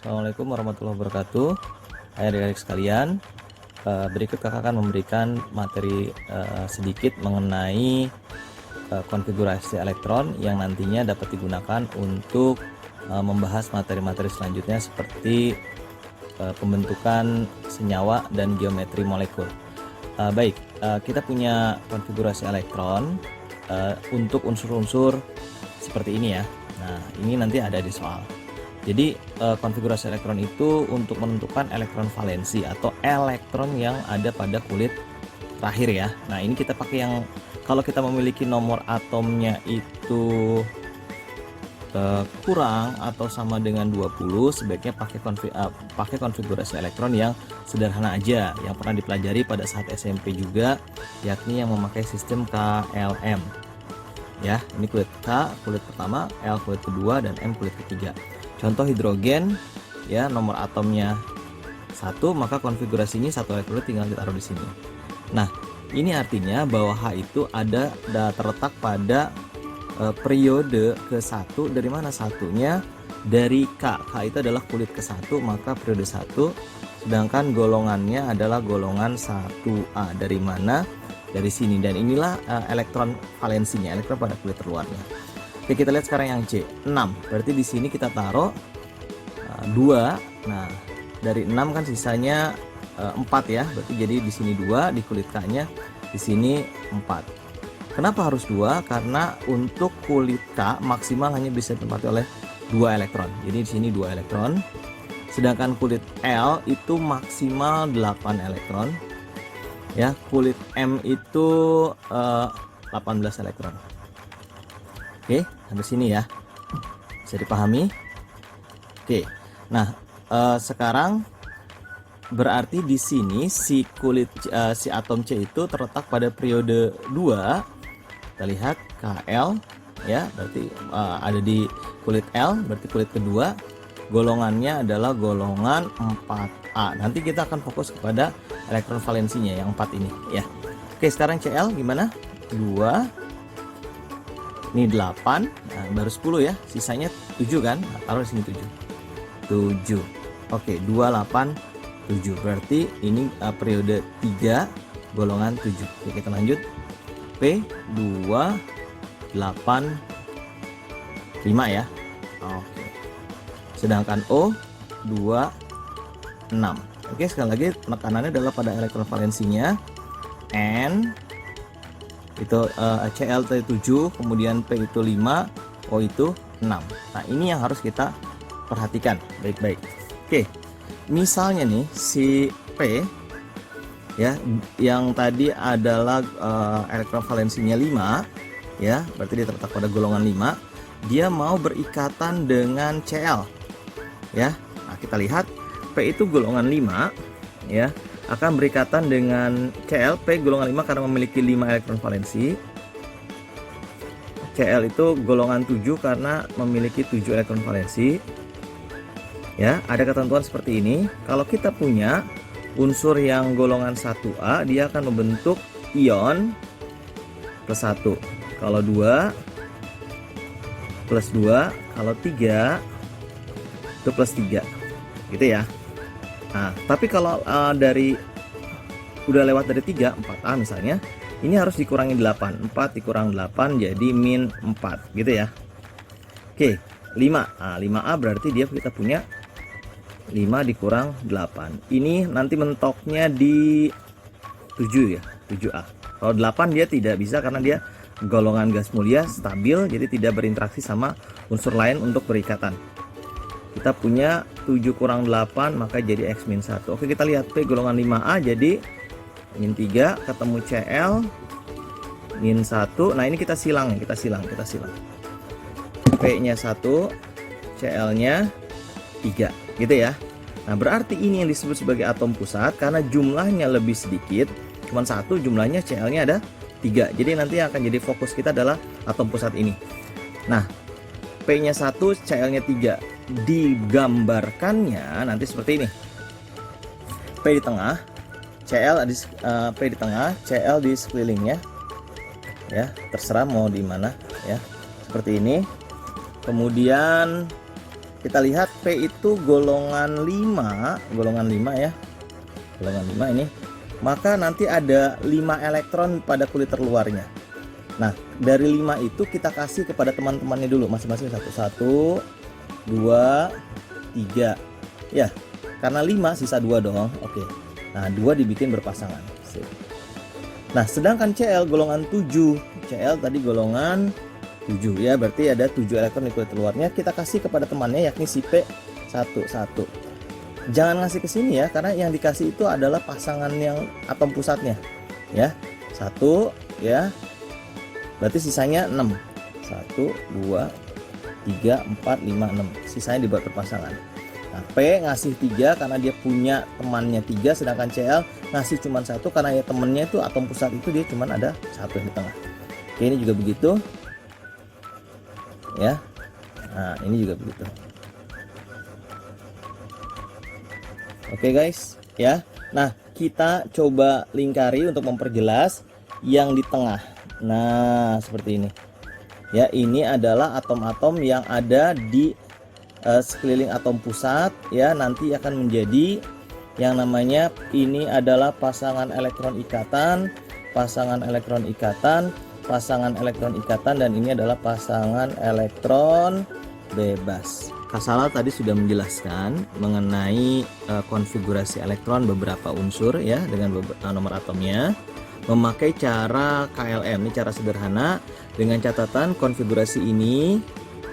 Assalamualaikum warahmatullahi wabarakatuh. Hai adik-adik sekalian, berikut kakak akan memberikan materi sedikit mengenai konfigurasi elektron yang nantinya dapat digunakan untuk membahas materi-materi selanjutnya seperti pembentukan senyawa dan geometri molekul. Baik, kita punya konfigurasi elektron untuk unsur-unsur seperti ini ya. Nah, ini nanti ada di soal. Jadi konfigurasi elektron itu untuk menentukan elektron valensi atau elektron yang ada pada kulit terakhir ya. Nah, ini kita pakai yang kalau kita memiliki nomor atomnya itu kurang atau sama dengan 20, sebaiknya pakai konfigurasi elektron yang sederhana aja yang pernah dipelajari pada saat SMP juga, yakni yang memakai sistem KLM. Ya, ini kulit K, kulit pertama, L kulit kedua, dan M kulit ketiga. Contoh hidrogen ya, nomor atomnya 1, maka konfigurasinya satu elektron tinggal ditaruh di sini. Nah, ini artinya bahwa H itu ada terletak pada periode ke-1. Dari mana satunya? Dari K. K itu adalah kulit ke-1, maka periode 1, sedangkan golongannya adalah golongan 1A. Dari mana? Dari sini. Dan inilah elektron valensinya, elektron pada kulit terluarnya. Oke, kita lihat sekarang yang C, 6. Berarti di sini kita taruh 2. Nah, dari 6 kan sisanya 4 ya. Berarti jadi di sini 2, di kulit K-nya di sini 4. Kenapa harus 2? Karena untuk kulit K maksimal hanya bisa ditempati oleh 2 elektron. Jadi di sini 2 elektron. Sedangkan kulit L itu maksimal 8 elektron. Ya, kulit M itu 18 elektron. Oke, sampai sini ya, bisa dipahami. Oke, nah sekarang berarti di sini si atom C itu terletak pada periode 2. Kita lihat KL ya, berarti ada di kulit L, berarti kulit kedua. Golongannya adalah golongan 4A. Nanti kita akan fokus kepada elektron valensinya yang 4 ini ya. Oke, sekarang CL gimana? 2. Ini 8, nah, baru 10 ya, sisanya 7 kan, nah, taruh di sini 7. Oke, 2, 8, 7, berarti ini periode 3 golongan 7. Oke, kita lanjut. P 2, 8, 5 ya. Oke, sedangkan O 2, 6. Oke, sekali lagi penekanannya adalah pada elektron valensinya. N itu Cl itu 7, kemudian P itu 5, O itu 6. Nah, ini yang harus kita perhatikan baik-baik. Oke, misalnya nih si P ya, yang tadi adalah elektron valensinya 5 ya, berarti dia terletak pada golongan 5. Dia mau berikatan dengan Cl ya. Nah, kita lihat P itu golongan 5 ya, akan berikatan dengan Cl. P golongan 5 karena memiliki 5 elektron valensi. Cl itu golongan 7 karena memiliki 7 elektron valensi. Ya, ada ketentuan seperti ini. Kalau kita punya unsur yang golongan 1A, dia akan membentuk ion plus 1. Kalau 2 plus 2, kalau 3 itu plus 3. Gitu ya. Nah, tapi kalau dari udah lewat dari 3, 4A misalnya, ini harus dikurangi 8. 4 dikurang 8 jadi min 4 gitu ya. Oke, 5. Nah, 5A berarti kita punya 5 dikurang 8. Ini nanti mentoknya di 7 ya, 7A. Kalau 8 dia tidak bisa karena dia golongan gas mulia stabil, jadi tidak berinteraksi sama unsur lain untuk berikatan. Kita punya 7 kurang 8, maka jadi X-1. Oke, kita lihat P golongan 5A jadi min 3, ketemu Cl min 1. Nah, ini kita silang. P nya 1, Cl nya 3 gitu ya. Nah, berarti ini yang disebut sebagai atom pusat karena jumlahnya lebih sedikit, cuma 1, jumlahnya Cl nya ada 3. Jadi nanti yang akan jadi fokus kita adalah atom pusat ini. Nah, P nya 1, Cl nya 3. Digambarkannya nanti seperti ini. P di tengah, P di tengah, Cl di sekelilingnya. Ya, terserah mau di mana ya. Seperti ini. Kemudian kita lihat P itu golongan 5 ya, golongan 5 ini, maka nanti ada 5 elektron pada kulit terluarnya. Nah, dari 5 itu kita kasih kepada teman-temannya dulu masing-masing 1, 2, 3 ya, karena 5 sisa 2 dong. Oke, nah 2 dibikin berpasangan. Sip. Nah, sedangkan Cl golongan 7, Cl tadi golongan 7 ya, berarti ada 7 elektron di kulit luarnya, kita kasih kepada temannya yakni si P11. Jangan ngasih ke sini ya, karena yang dikasih itu adalah pasangan yang atom pusatnya ya. 1 ya, berarti sisanya 6. 1, 2, 3, 4, 5, 6, sisanya dibuat berpasangan. Nah, P ngasih 3 karena dia punya temannya 3, sedangkan Cl ngasih cuma 1 karena ya temennya itu atom pusat itu dia cuma ada 1 yang di tengah. Oke, ini juga begitu ya. Nah, ini juga begitu. Oke guys ya. Nah, kita coba lingkari untuk memperjelas yang di tengah. Nah, seperti ini ya, ini adalah atom-atom yang ada di sekeliling atom pusat ya, nanti akan menjadi yang namanya ini adalah pasangan elektron ikatan, pasangan elektron ikatan, pasangan elektron ikatan, dan ini adalah pasangan elektron bebas. Kasala tadi sudah menjelaskan mengenai konfigurasi elektron beberapa unsur ya dengan nomor atomnya, memakai cara KLM. Ini cara sederhana dengan catatan konfigurasi ini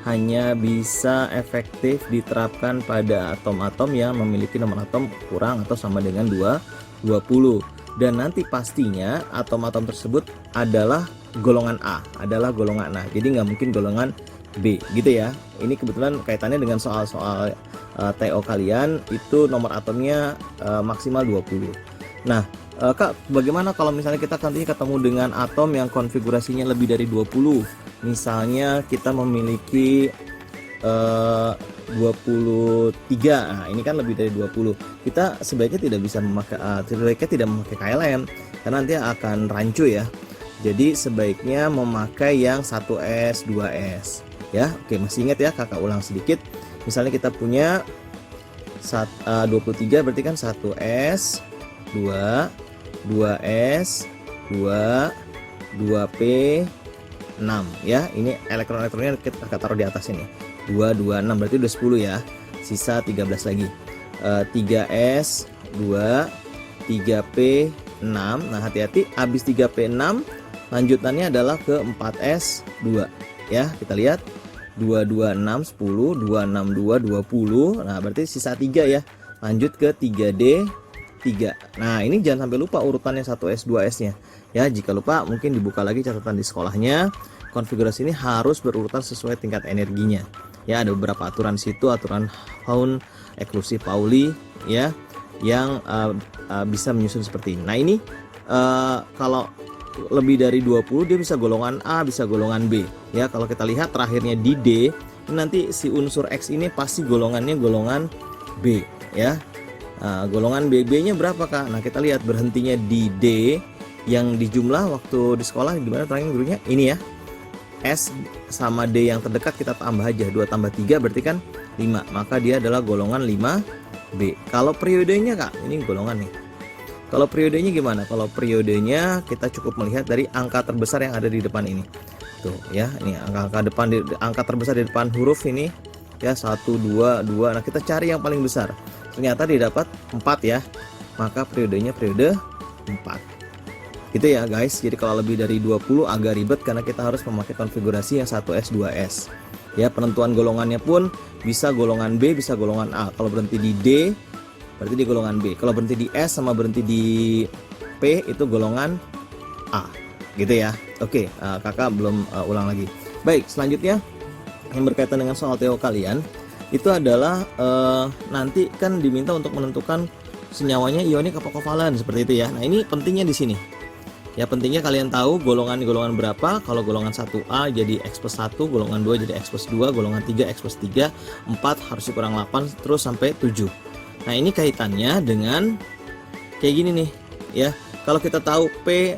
hanya bisa efektif diterapkan pada atom-atom yang memiliki nomor atom kurang atau sama dengan 20, dan nanti pastinya atom-atom tersebut adalah golongan A, jadi nggak mungkin golongan B gitu ya. Ini kebetulan kaitannya dengan soal-soal TO kalian, itu nomor atomnya maksimal 20. Nah, Kak, bagaimana kalau misalnya kita nanti ketemu dengan atom yang konfigurasinya lebih dari 20? Misalnya kita memiliki 23. Nah, ini kan lebih dari 20. Kita sebaiknya tidak memakai KLM karena nanti akan rancu ya. Jadi sebaiknya memakai yang 1S, 2S ya. Oke, masih ingat ya, kakak ulang sedikit. Misalnya kita punya 23, berarti kan 1S, 2S, 2P, 6 ya. Ini elektron-elektronnya kita taruh di atas ini. 2, 6 berarti udah 10 ya. Sisa 13 lagi. 3S, 2, 3P, 6. Nah, hati-hati, habis 3P, 6 lanjutannya adalah ke 4S, 2 ya. Kita lihat 2, 6, 10, 2, 6, 2, 20. Nah, berarti sisa 3 ya. Lanjut ke 3D, 3. Nah, ini jangan sampai lupa urutannya 1S, 2S nya ya. Jika lupa mungkin dibuka lagi catatan di sekolahnya. Konfigurasi ini harus berurutan sesuai tingkat energinya ya. Ada beberapa aturan situ, aturan Hahn, eksklusi Pauli ya, yang bisa menyusun seperti ini. Nah, ini kalau lebih dari 20 dia bisa golongan A, bisa golongan B ya. Kalau kita lihat terakhirnya di D, nanti si unsur X ini pasti golongannya golongan B ya. Golongan BB nya berapa, Kak? Nah, kita lihat berhentinya di D, yang di jumlah waktu di sekolah gimana terakhir gurunya ini ya, S sama D yang terdekat kita tambah aja, 2 tambah 3 berarti kan 5, maka dia adalah golongan 5B. Kalau periodenya, Kak, ini golongan nih. Kalau periodenya gimana? Kalau periodenya kita cukup melihat dari angka terbesar yang ada di depan ini. Tuh ya, ini angka terbesar di depan huruf ini ya, 1, 2, 2. Nah, kita cari yang paling besar. Ternyata didapat 4 ya. Maka periodenya periode 4. Gitu ya, guys. Jadi kalau lebih dari 20 agak ribet karena kita harus memakai konfigurasi yang 1S, 2S. Ya, penentuan golongannya pun bisa golongan B, bisa golongan A. Kalau berhenti di D berarti di golongan B. Kalau berhenti di S sama berhenti di P itu golongan A. Gitu ya. Oke, kakak belum ulang lagi. Baik, selanjutnya yang berkaitan dengan soal TO kalian itu adalah nanti kan diminta untuk menentukan senyawanya ionik apa kovalen seperti itu ya. Nah, ini pentingnya di sini. Ya, pentingnya kalian tahu golongan berapa. Kalau golongan 1A jadi X plus 1, golongan 2 jadi X plus 2, golongan 3 X plus 3, 4 harus dikurang 8 terus sampai 7. Nah, ini kaitannya dengan kayak gini nih ya. Kalau kita tahu P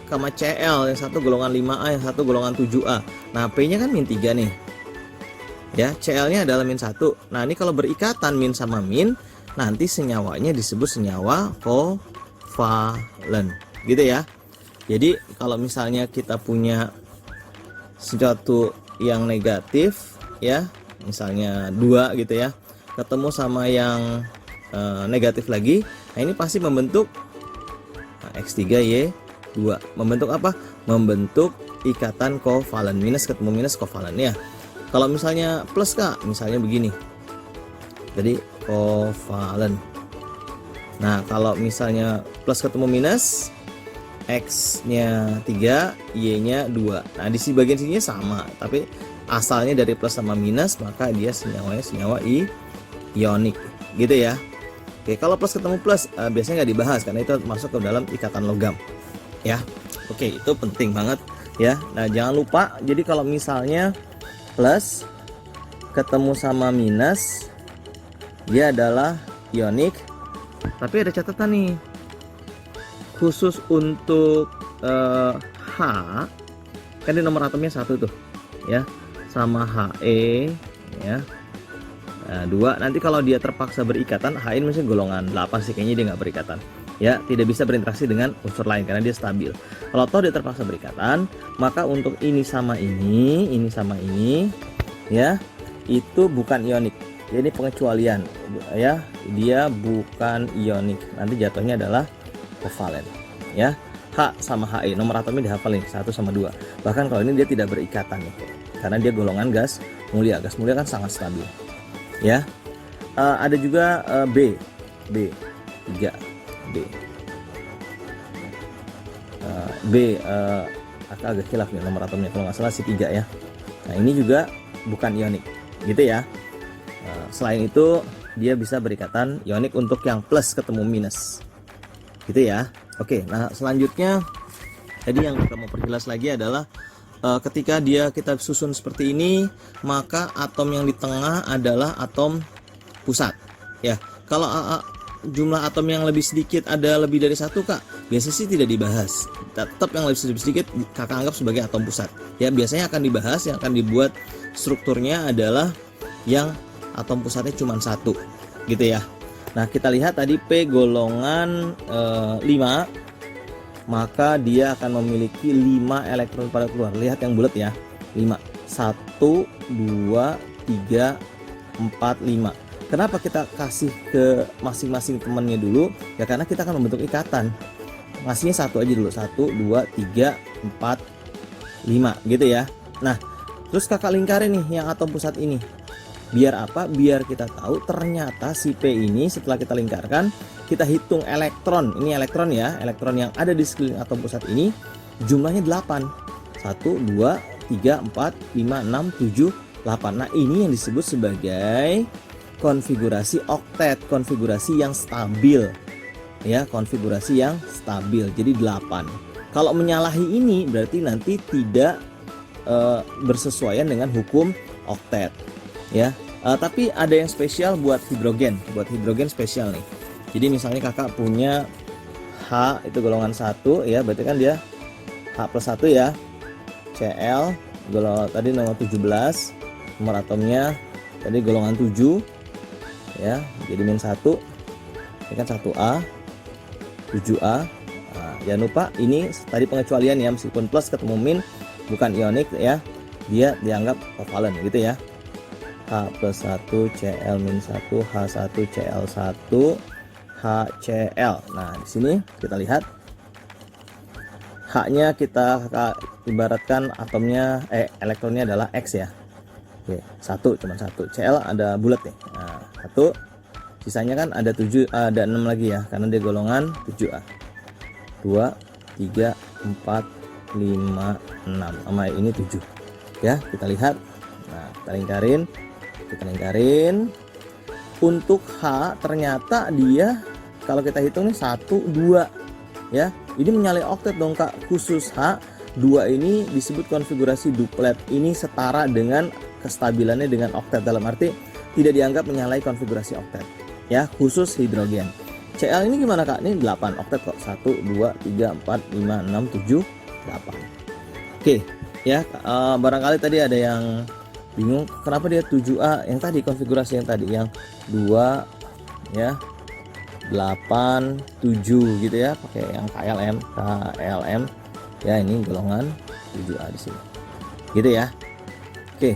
sama CL, yang satu golongan 5A, yang satu golongan 7A. Nah, P nya kan min 3 nih ya. Cl-nya adalah -1. Nah, ini kalau berikatan min sama min, nanti senyawanya disebut senyawa kovalen, gitu ya. Jadi kalau misalnya kita punya sesuatu yang negatif ya, misalnya 2 gitu ya, ketemu sama yang negatif lagi, nah ini pasti membentuk X3Y2. Membentuk apa? Membentuk ikatan kovalen, minus ketemu minus kovalen ya. Kalau misalnya plus Kak, misalnya begini. Jadi kovalen. Nah, kalau misalnya plus ketemu minus, X-nya 3, Y-nya 2. Nah, di bagian sininya sama, tapi asalnya dari plus sama minus, maka dia senyawanya senyawa ionik, gitu ya. Oke, kalau plus ketemu plus biasanya nggak dibahas karena itu masuk ke dalam ikatan logam, ya. Oke, itu penting banget ya. Nah, jangan lupa. Jadi kalau misalnya plus ketemu sama minus, dia adalah ionik. Tapi ada catatan nih, khusus untuk H, kan di nomor atomnya 1 tuh, ya, sama He, ya. Nah, 2, nanti kalau dia terpaksa berikatan, H ini misalnya golongan 8 sih, kayaknya dia nggak berikatan. Ya, tidak bisa berinteraksi dengan unsur lain karena dia stabil. Kalau toh dia terpaksa berikatan, maka untuk ini sama ini sama ini, ya, itu bukan ionik. Jadi pengecualian, ya, dia bukan ionik. Nanti jatuhnya adalah kovalen, ya. H sama He, nomor atomnya dihafal nih, 1 sama 2. Bahkan kalau ini dia tidak berikatan nih, karena dia golongan gas mulia. Gas mulia kan sangat stabil. Ya, ada juga B 3 B agak khilaf nih nomor atomnya, kalau nggak salah si 3 ya. Nah, ini juga bukan ionik, gitu ya. Selain itu dia bisa berikatan ionik untuk yang plus ketemu minus, gitu ya. Oke, nah selanjutnya tadi yang kita mau perjelas lagi adalah ketika kita susun seperti ini, maka atom yang di tengah adalah atom pusat, ya. Kalau jumlah atom yang lebih sedikit ada lebih dari 1 Kak, biasanya sih tidak dibahas. Tetap yang lebih sedikit Kakak anggap sebagai atom pusat, ya. Biasanya akan dibahas, yang akan dibuat strukturnya adalah yang atom pusatnya cuma 1, gitu ya. Nah, kita lihat tadi P golongan 5, maka dia akan memiliki 5 elektron pada keluar. Lihat yang bulat ya, 5. 1, 2, 3, 4, 5. Kenapa kita kasih ke masing-masing temannya dulu? Ya karena kita akan membentuk ikatan. Ngasihnya 1 aja dulu. 1, 2, 3, 4, 5, gitu ya. Nah, terus Kakak lingkarin nih yang atom pusat ini. Biar apa? Biar kita tahu ternyata si P ini setelah kita lingkarkan, kita hitung elektron. Ini elektron ya, elektron yang ada di sekeliling atom pusat ini jumlahnya 8. 1, 2, 3, 4, 5, 6, 7, 8. Nah, ini yang disebut sebagai konfigurasi oktet, konfigurasi yang stabil. Ya, konfigurasi yang stabil. Jadi 8. Kalau menyalahi ini berarti nanti tidak bersesuaian dengan hukum oktet. Ya, tapi ada yang spesial buat hidrogen spesial nih. Jadi misalnya Kakak punya H itu golongan 1 ya, berarti kan dia H plus 1 ya. Cl golongan tadi nomor 17, nomor atomnya tadi golongan 7 ya, jadi -1. Ini kan 1A 7A. Nah, jangan lupa ini tadi pengecualian ya, meskipun plus ketemu min bukan ionik ya, dia dianggap kovalen, gitu ya. H plus 1 Cl-1, H1 Cl1, HCl. Nah, di sini kita lihat H-nya kita ibaratkan atomnya elektronnya adalah X ya. Oke, 1 cuma 1. Cl ada bulat nih. Nah, 1. Sisanya kan ada 7, ada 6 lagi ya, karena dia golongan 7A. 2, 3, 4, 5, 6. Sama ini 7. Ya, kita lihat. Nah, kita lingkarin. Untuk H ternyata dia kalau kita hitung nih 1, 2 ya. Ini menyalahi oktet dong Kak. Khusus H 2 ini disebut konfigurasi duplet. Ini setara dengan kestabilannya dengan oktet, dalam arti tidak dianggap menyalahi konfigurasi oktet. Ya, khusus hidrogen. Cl ini gimana Kak? Ini 8 oktet kok. 1, 2, 3, 4, 5, 6, 7, 8. Oke, ya, barangkali tadi ada yang bingung kenapa dia 7A yang tadi, konfigurasi yang tadi yang 2 ya 8 7 gitu ya, pakai yang KLM ya, ini golongan 7A di sini gitu ya. Oke,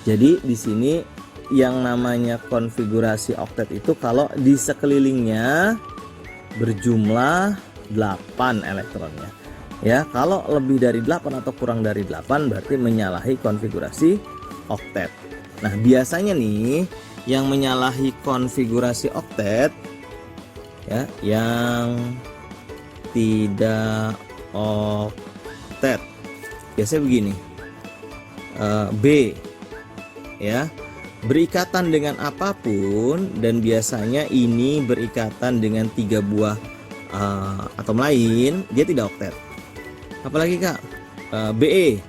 jadi di sini yang namanya konfigurasi oktet itu kalau di sekelilingnya berjumlah 8 elektronnya ya. Kalau lebih dari 8 atau kurang dari 8 berarti menyalahi konfigurasi oktet. Nah, biasanya nih yang menyalahi konfigurasi oktet ya, yang tidak oktet biasanya begini. B ya, berikatan dengan apapun, dan biasanya ini berikatan dengan 3 buah atom lain, dia tidak oktet. Apalagi Kak, Be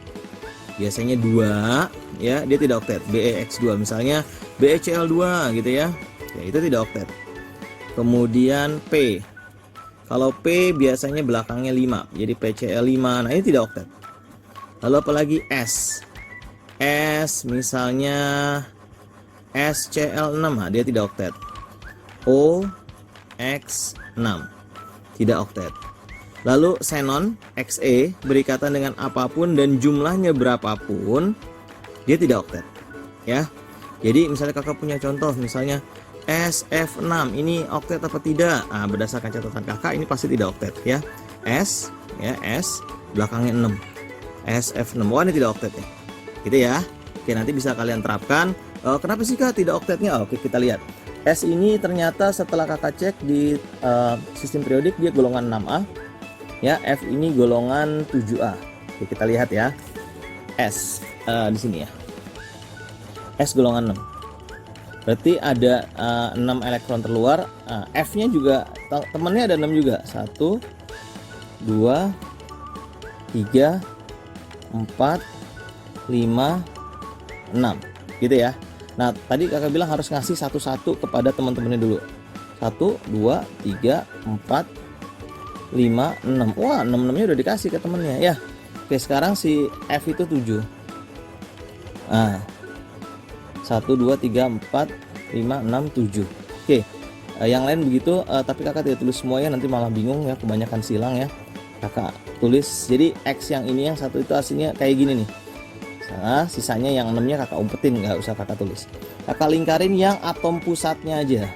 biasanya 2 ya, dia tidak oktet. BeX2 misalnya, BeCl2 gitu ya, itu tidak oktet. Kemudian P, kalau P biasanya belakangnya 5, jadi PCl5, nah ini tidak oktet. Lalu apalagi S misalnya SCl6, nah dia tidak oktet. OX6 tidak oktet. Lalu xenon Xe berikatan dengan apapun dan jumlahnya berapapun, dia tidak oktet ya. Jadi misalnya kakak punya contoh misalnya SF6, ini oktet apa tidak? Nah, berdasarkan catatan kakak ini pasti tidak oktet ya. S ya, S belakangnya 6, SF6, wah ini tidak oktet ya gitu ya. Oke, nanti bisa kalian terapkan. Kenapa sih Kak tidak oktetnya? Oke, kita lihat. S ini ternyata setelah kakak cek di sistem periodik dia golongan 6A ya. F ini golongan 7A. Oke, kita lihat ya. S di sini ya, S golongan 6, berarti ada 6 elektron terluar. F nya juga temannya ada 6 juga, 1 2 3 4 5 6 gitu ya. Nah, tadi kakak bilang harus ngasih satu-satu kepada teman-temannya dulu. 1 2 3 4 5 6. Wah, 6-6-nya udah dikasih ke temennya ya. Oke, sekarang si F itu 7. Nah, 1 2 3 4 5 6 7. Oke, yang lain begitu, tapi kakak tidak tulis semuanya, nanti malah bingung ya, kebanyakan silang ya. Kakak tulis, jadi X yang ini yang satu itu aslinya kayak gini nih. Nah, sisanya yang 6-nya kakak umpetin, nggak usah kakak tulis. Kakak lingkarin yang atom pusatnya aja.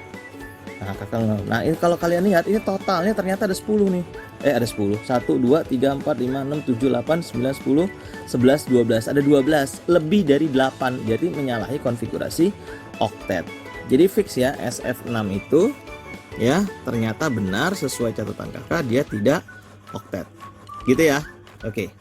Nah, ini kalau kalian lihat ini totalnya ternyata ada 10 nih. Ada 10. 1 2 3 4 5 6 7 8 9 10 11 12. Ada 12, lebih dari 8. Jadi menyalahi konfigurasi oktet. Jadi fix ya, SF6 itu ya ternyata benar sesuai catatan kakak, dia tidak oktet. Gitu ya. Oke.